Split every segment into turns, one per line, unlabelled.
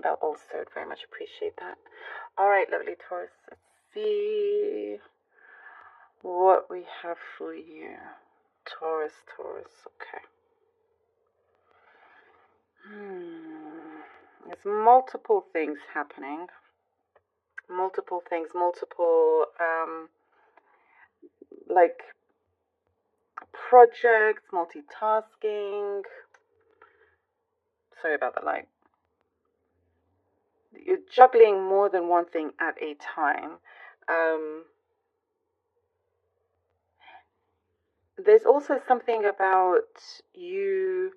bell also. Very much appreciate that. All right, lovely Taurus. Let's see what we have for you. Taurus. Okay. There's multiple things happening. Multiple like projects, multitasking. Sorry about the light. You're juggling more than one thing at a time. There's also something about you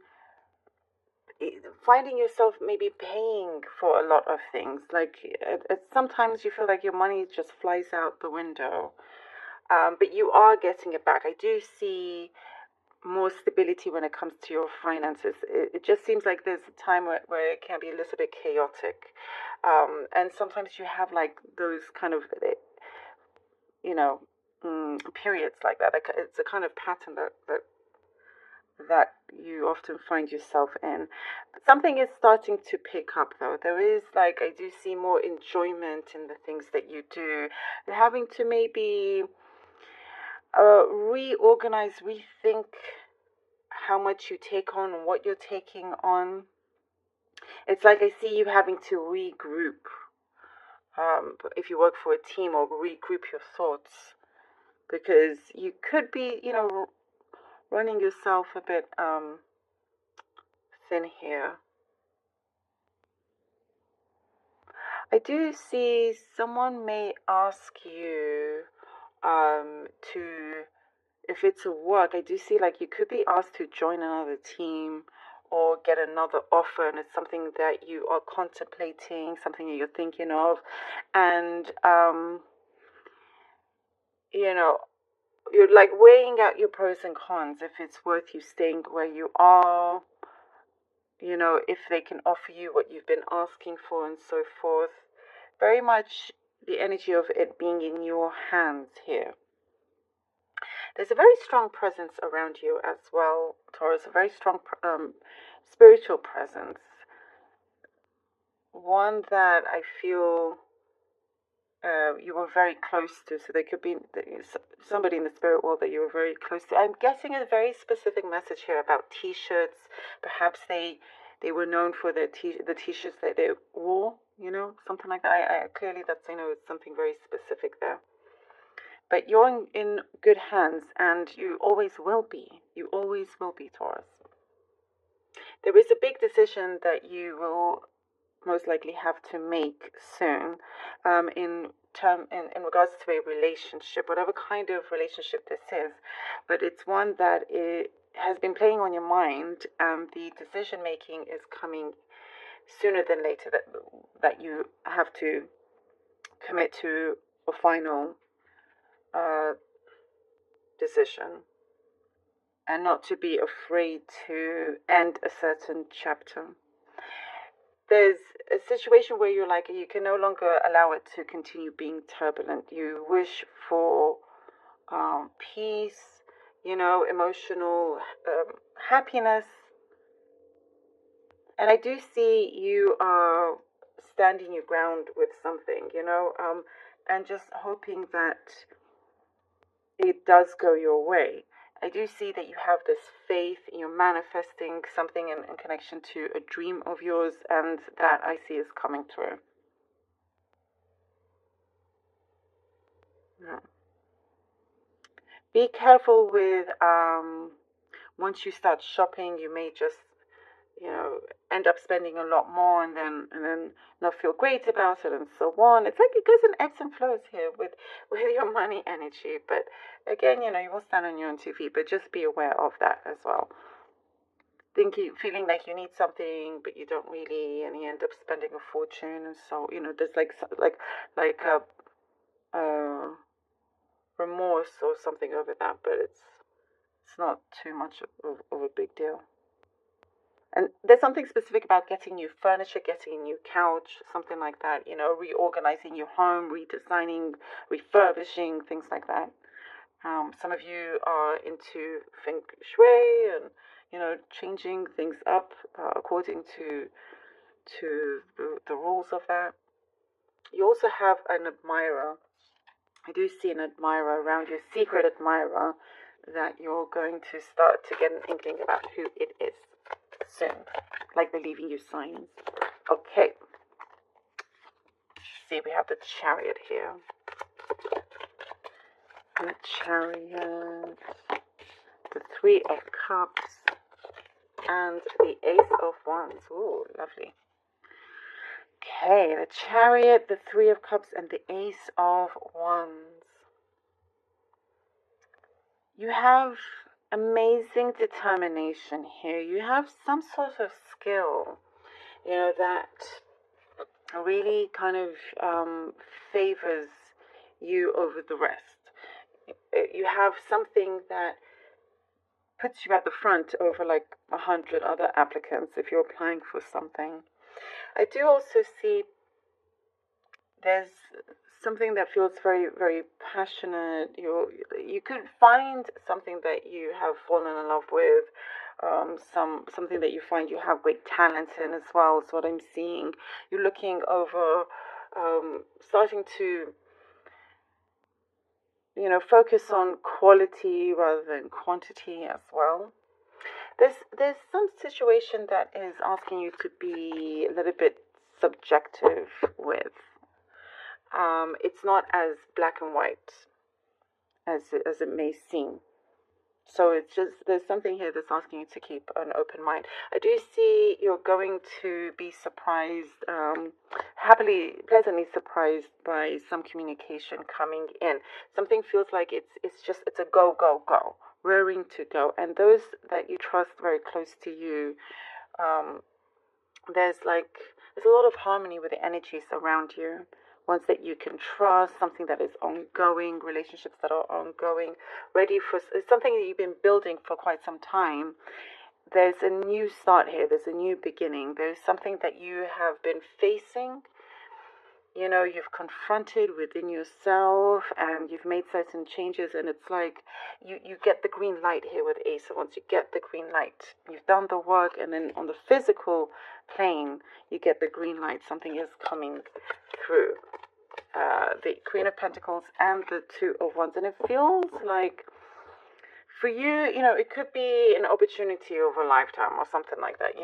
finding yourself maybe paying for a lot of things. Like sometimes you feel like your money just flies out the window, but you are getting it back. I do see more stability when it comes to your finances. It just seems like there's a time where it can be a little bit chaotic. And sometimes you have like those kind of, periods like that. Like it's a kind of pattern that you often find yourself in. Something is starting to pick up though. There is like, I do see more enjoyment in the things that you do. You're having to maybe reorganize, rethink how much you take on and what you're taking on. It's like I see you having to regroup. If you work for a team, or regroup your thoughts, because you could be, running yourself a bit thin here. I do see someone may ask you to, if it's a work, I do see like you could be asked to join another team or get another offer, and it's something that you are contemplating, something that you're thinking of, and you're like weighing out your pros and cons, if it's worth you staying where you are, if they can offer you what you've been asking for and so forth. Very much the energy of it being in your hands here. There's a very strong presence around you as well, Taurus, a very strong spiritual presence. One that I feel you were very close to. So there could be somebody in the spirit world that you were very close to. I'm guessing a very specific message here about T-shirts. Perhaps they were known for the T-shirts that they wore, something like that. I clearly that's, it's something very specific there. But you're in good hands, and you always will be. You always will be, Taurus. There is a big decision that you will most likely have to make soon, in regards to a relationship, whatever kind of relationship this is. But it's one that it has been playing on your mind, and the decision making is coming sooner than later. That you have to commit to a final decision, and not to be afraid to end a certain chapter. There's a situation where you're like, you can no longer allow it to continue being turbulent. You wish for peace, emotional happiness. And I do see you are standing your ground with something, and just hoping that it does go your way. I do see that you have this faith, you're manifesting something in connection to a dream of yours, and that I see is coming through. Yeah. Be careful with, once you start shopping, you may just, end up spending a lot more, and then not feel great about it, and so on. It's like it goes in ebbs and flows here with your money energy. But again, you will stand on your own 2 feet, but just be aware of that as well. Feeling like you need something, but you don't really, and you end up spending a fortune, and so there's like remorse or something over that, but it's not too much of a big deal. And there's something specific about getting new furniture, getting a new couch, something like that, reorganizing your home, redesigning, refurbishing, things like that. Some of you are into feng shui and, changing things up according to to the rules of that. You also have an admirer. I do see an admirer around you, secret admirer, that you're going to start to get an inkling about who it is soon, like they're leaving you signs. Okay. See, we have the Chariot here. The Chariot, the Three of Cups, and the Ace of Wands. Ooh, lovely. Okay, the Chariot, the Three of Cups, and the Ace of Wands. You have amazing determination here. You have some sort of skill, that really kind of favors you over the rest. You have something that puts you at the front over like 100 other applicants if you're applying for something. I do also see there's something that feels very, very passionate. You could find something that you have fallen in love with, something that you find you have great talent in as well. Is what I'm seeing. You're looking over, starting to focus on quality rather than quantity as well. There's some situation that is asking you to be a little bit subjective with. It's not as black and white as it may seem. So it's just, there's something here that's asking you to keep an open mind. I do see you're going to be surprised, pleasantly surprised by some communication coming in. Something feels like it's a go, go, go, raring to go. And those that you trust very close to you, there's a lot of harmony with the energies around you. Ones that you can trust, something that is ongoing, relationships that are ongoing, ready for something that you've been building for quite some time. There's a new start here. There's a new beginning. There's something that you have been facing. You've confronted within yourself and you've made certain changes, and it's like you get the green light here with Ace. So once you get the green light, you've done the work, and then on the physical plane, you get the green light. Something is coming through. The Queen of Pentacles and the Two of Wands. And it feels like for you, it could be an opportunity of a lifetime or something like that.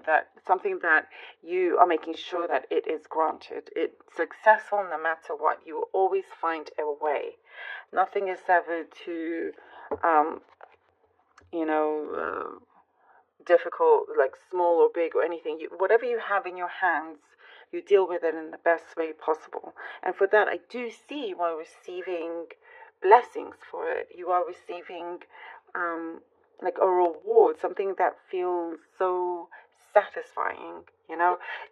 That something that you are making sure that it is granted. It's successful no matter what. You will always find a way. Nothing is ever too, difficult, like small or big or anything. Whatever you have in your hands, you deal with it in the best way possible. And for that, I do see you are receiving blessings for it. You are receiving like a reward, something that feels so satisfying.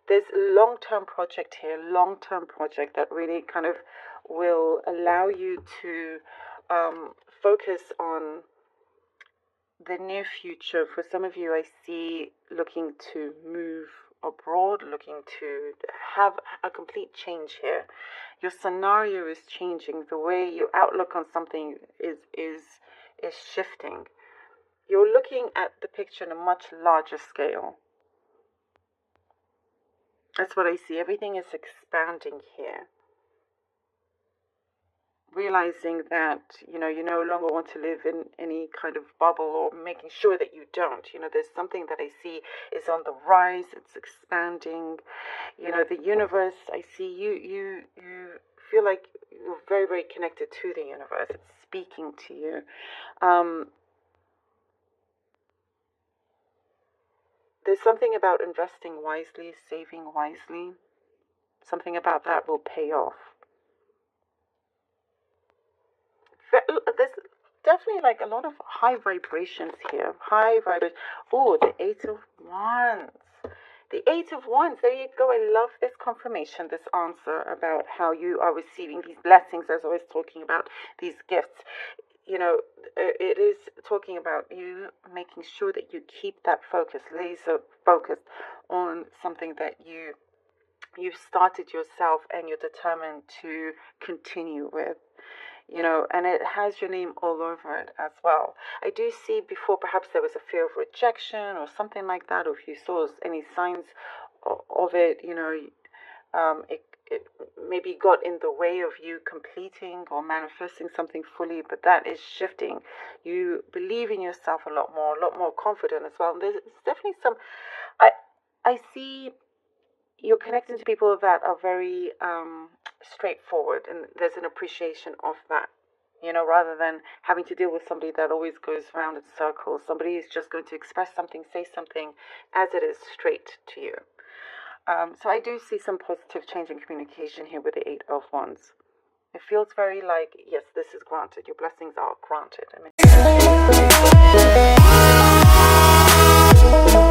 There's a long-term project here, long-term project that really kind of will allow you to focus on the near future. For some of you, I see looking to move abroad, looking to have a complete change here. Your scenario is changing. The way your outlook on something is shifting. You're looking at the picture on a much larger scale. That's what I see. Everything is expanding here. Realizing that, you no longer want to live in any kind of bubble, or making sure that you don't. There's something that I see is on the rise. It's expanding. The universe, I see you feel like you're very, very connected to the universe. It's speaking to you. There's something about investing wisely, saving wisely. Something about that will pay off. There's definitely like a lot of high vibrations here. High vibration. Oh, the Eight of Wands. The Eight of Wands. There you go. I love this confirmation, this answer about how you are receiving these blessings, as I was talking about, these gifts. It is talking about you making sure that you keep that focus, laser focused on something that you've started yourself and you're determined to continue with. And it has your name all over it as well. I do see before perhaps there was a fear of rejection or something like that, or if you saw any signs of it, it maybe got in the way of you completing or manifesting something fully, but that is shifting. You believe in yourself a lot more confident as well. And there's definitely some, I see you're connecting to people that are very straightforward, and there's an appreciation of that. Rather than having to deal with somebody that always goes around in circles. Somebody is just going to express something, say something as it is, straight to you. So I do see some positive change in communication here with the Eight of Wands. It feels very like, yes, this is granted. Your blessings are granted. I mean,